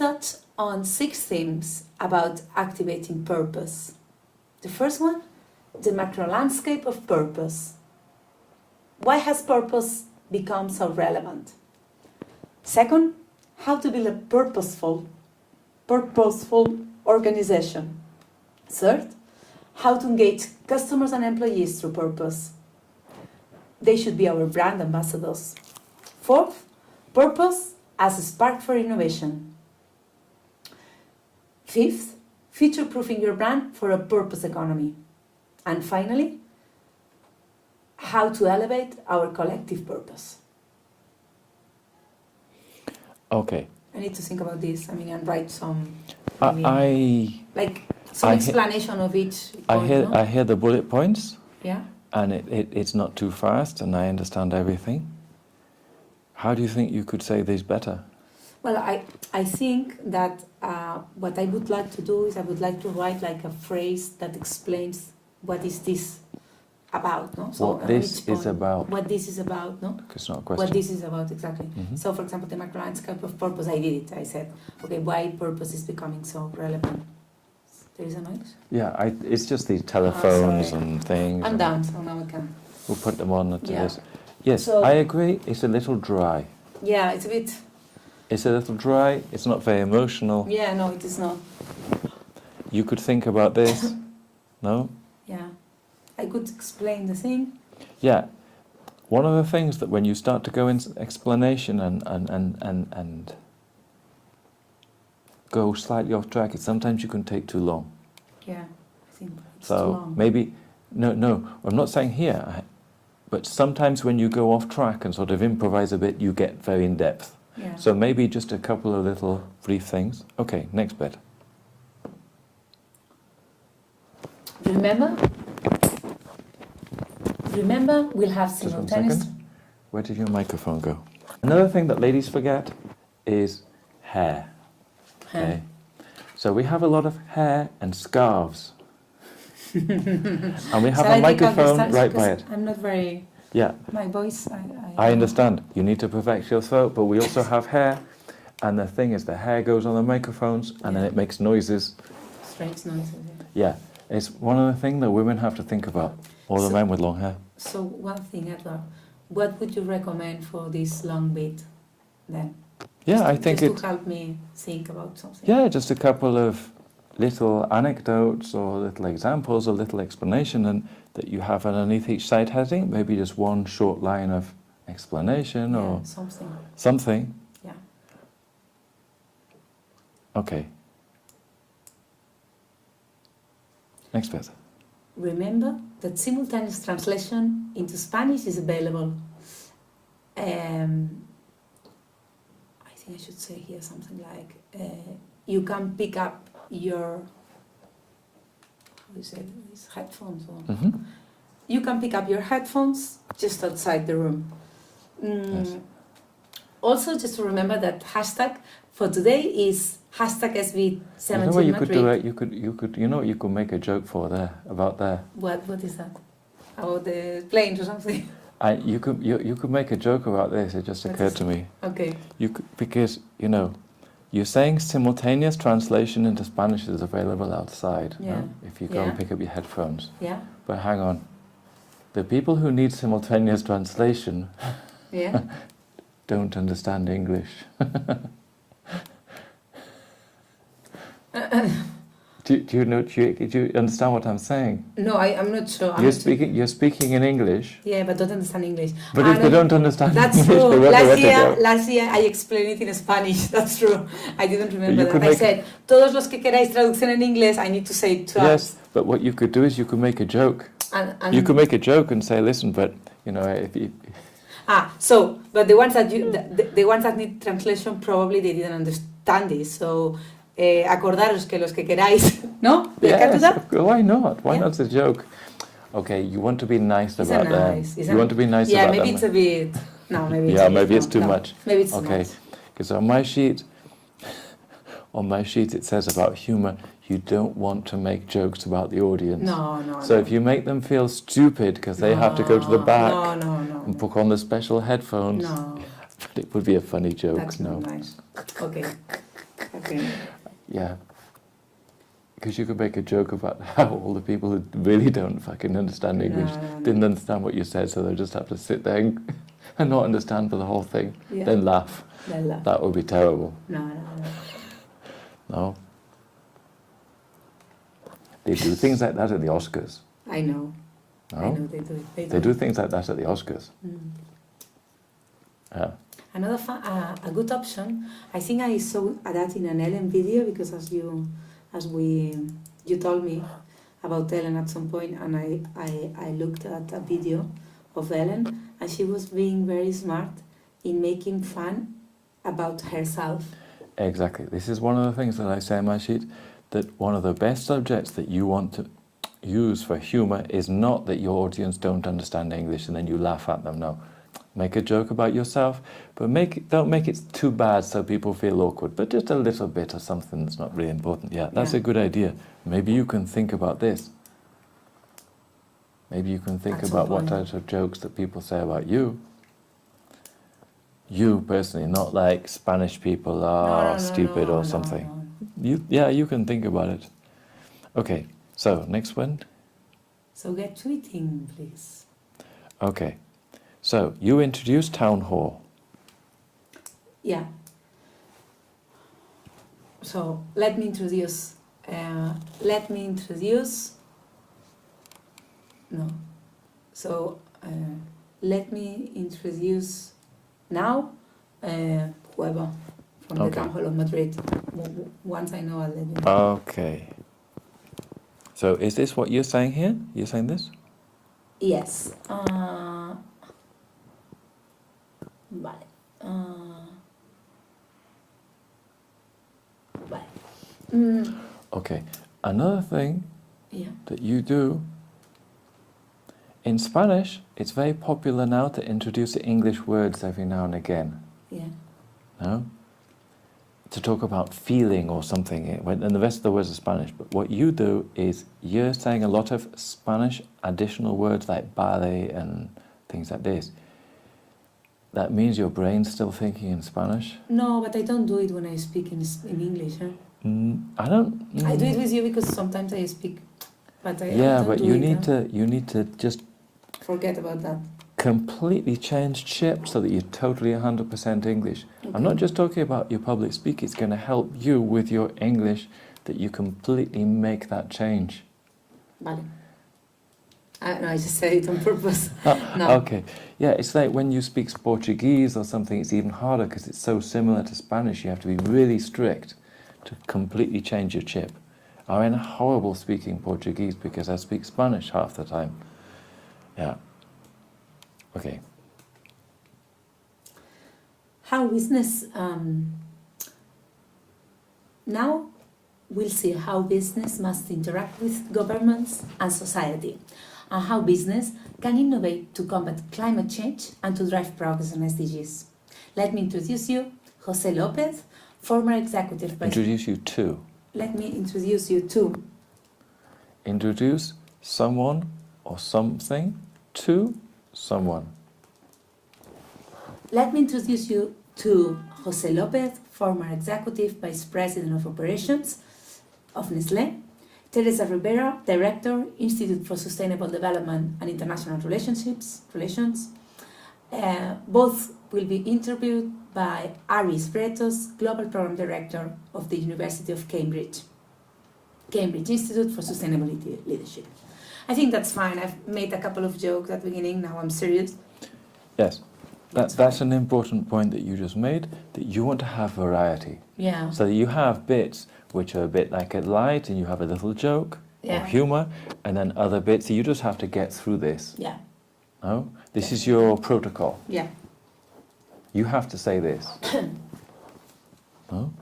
touch on 6 themes about activating purpose. The first one, the macro landscape of purpose. Why has purpose become so relevant? Second, how to build a purposeful organization. Third, how to engage customers and employees through purpose. They should be our brand ambassadors. Fourth, purpose as a spark for innovation. Fifth, future-proofing your brand for a purpose economy. And finally, how to elevate our collective purpose. Okay. I need to think about this, and write some... explanation of each point, I hear the bullet points. Yeah. And it's not too fast, and I understand everything. How do you think you could say this better? Well, I think that what I would like to do is I would like to write like a phrase that explains what is this about, no? So what this is about. What this is about, no? It's not a question. What this is about, exactly. Mm-hmm. So, for example, the macro landscape of purpose, I did it. I said, okay, why purpose is becoming so relevant? There is a noise? Yeah, it's just these telephones and things. I'm down, so now I can. We'll put them on to Yeah. this. Yes, So- I agree. It's a little dry. Yeah, it's a bit... It's a little dry. It's not very emotional. Yeah, no, it is not. You could think about this. No? Yeah. I could explain the thing. Yeah. One of the things that when you start to go into explanation and go slightly off track, is sometimes you can take too long. Yeah, I think it's So too long. maybe, no, I'm not saying here, but sometimes when you go off track and sort of improvise a bit, you get very in depth. Yeah. So maybe just a couple of little brief things. Okay, next bit. Remember, we'll have Just one simultaneous... second. Where did your microphone go? Another thing that ladies forget is hair. Okay. So we have a lot of hair and scarves. And we have a microphone right by it. I'm not very... Yeah. My voice, I understand. You need to perfect your throat, but we also have hair. And the thing is, the hair goes on the microphones and then it makes noises. Strange noises. Yeah. It's one of the things that women have to think about. Or the men with long hair. So one thing, Edward, what would you recommend for this long bit then? Yeah, I think just to help me think about something. Yeah, just a couple of little anecdotes or little examples or little explanation and that you have underneath each side heading. Maybe just one short line of explanation or something. Yeah. Okay. Next bit. Remember that simultaneous translation into Spanish is available. I think I should say here something like you can pick up your, how do you say this, headphones? Or Mm-hmm. You can pick up your headphones just outside the room. Yes. Also, just to remember that hashtag for today is hashtag SB17 You know what you could do? Madrid. You could make a joke about there. What is that? About the planes or something? You could make a joke about this. It just occurred to me. Okay. Because you're saying simultaneous translation into Spanish is available outside. Yeah. No? If you go and pick up your headphones. Yeah. But hang on, the people who need simultaneous translation Yeah. don't understand English. Do you understand what I'm saying? No, I'm not sure. You're speaking in English. Yeah, but don't understand English. But if they don't understand that's English, true. they won't know where to go. Last year I explained it in Spanish. That's true. I didn't remember You that. I said, todos los que queráis traducción en inglés, I need to say it twice. Yes, but what you could do is you could make a joke. And You could make a joke and say, listen, but if you... but the ones that the ones that need translation probably they didn't understand this. So acordaros que los que queráis, ¿no? Yes, why not? Why not a joke? Okay, you want to be nice about them. You want to be nice about them. Yeah, maybe it's a bit... No, maybe Yeah, maybe it's too much. Maybe it's okay, because on my sheet it says about humour, you don't want to make jokes about the audience. No. So if you make them feel stupid because they have to go to the back and put on the special headphones, it would be a funny joke. That's not nice. Okay. Okay. Yeah. Because you could make a joke about how all the people who really don't fucking understand English didn't understand what you said, so they'll just have to sit there and not understand for the whole thing, then laugh. Then laugh. That would be terrible. No. No? They do things like that at the Oscars. I know. No? I know they do it. They do things like that at the Oscars. Yeah. Another a good option, I think I saw that in an Ellen video, because you told me about Ellen at some point, and I looked at a video of Ellen, and she was being very smart in making fun about herself. Exactly. This is one of the things that I say on my sheet, that one of the best subjects that you want to use for humour is not that your audience don't understand English and then you laugh at them. No. Make a joke about yourself, but don't make it too bad so people feel awkward, but just a little bit of something that's not really important. Yeah, that's a good idea. Maybe you can think about this. Maybe you can think about what types of jokes that people say about you. You personally, not like Spanish people are stupid or something. You can think about it. Okay, so next one. So get tweeting, please. Okay, so you introduced town hall. Yeah. So let me introduce. No. So let me introduce now whoever from the town hall of Madrid. Once I know, I'll let you know. Okay. So is this what you're saying here? You're saying this? Yes. Vale. Vale. Okay. Another thing Yeah. that you do, in Spanish, it's very popular now to introduce English words every now and again. Yeah. No? To talk about feeling or something, and the rest of the words are Spanish. But what you do is you're saying a lot of Spanish additional words like ballet and things like this. That means your brain's still thinking in Spanish? No, but I don't do it when I speak in English. Huh? I don't... I do it with you because sometimes I speak, but I yeah, don't but do you it, need to just forget about that. completely change chip so that you're totally 100% English. Okay. I'm not just talking about your public speak, it's going to help you with your English that you completely make that change. Vale. No, I just said it on purpose. No. Okay. Yeah, it's like when you speak Portuguese or something, it's even harder because it's so similar to Spanish. You have to be really strict to completely change your chip. I'm horrible speaking Portuguese because I speak Spanish half the time. Yeah. Okay. How business, now we'll see how business must interact with governments and society, and how business can innovate to combat climate change and to drive progress on SDGs. Let me introduce you José López, former executive vice... Introduce you to. Let me introduce you to. Introduce someone or something to someone. Let me introduce you to José López, former executive vice president of operations of Nestlé, Teresa Rivera, director, Institute for Sustainable Development and International Relations. Both will be interviewed by Aris Bretos, global program director of the University of Cambridge Institute for Sustainability Leadership. I think that's fine. I've made a couple of jokes at the beginning. Now I'm serious. Yes. That's an important point that you just made, that you want to have variety. Yeah. So that you have bits which are a bit like a light and you have a little joke or humour, and then other bits that you just have to get through this. Yeah. No? This is your protocol. Yeah. You have to say this. No?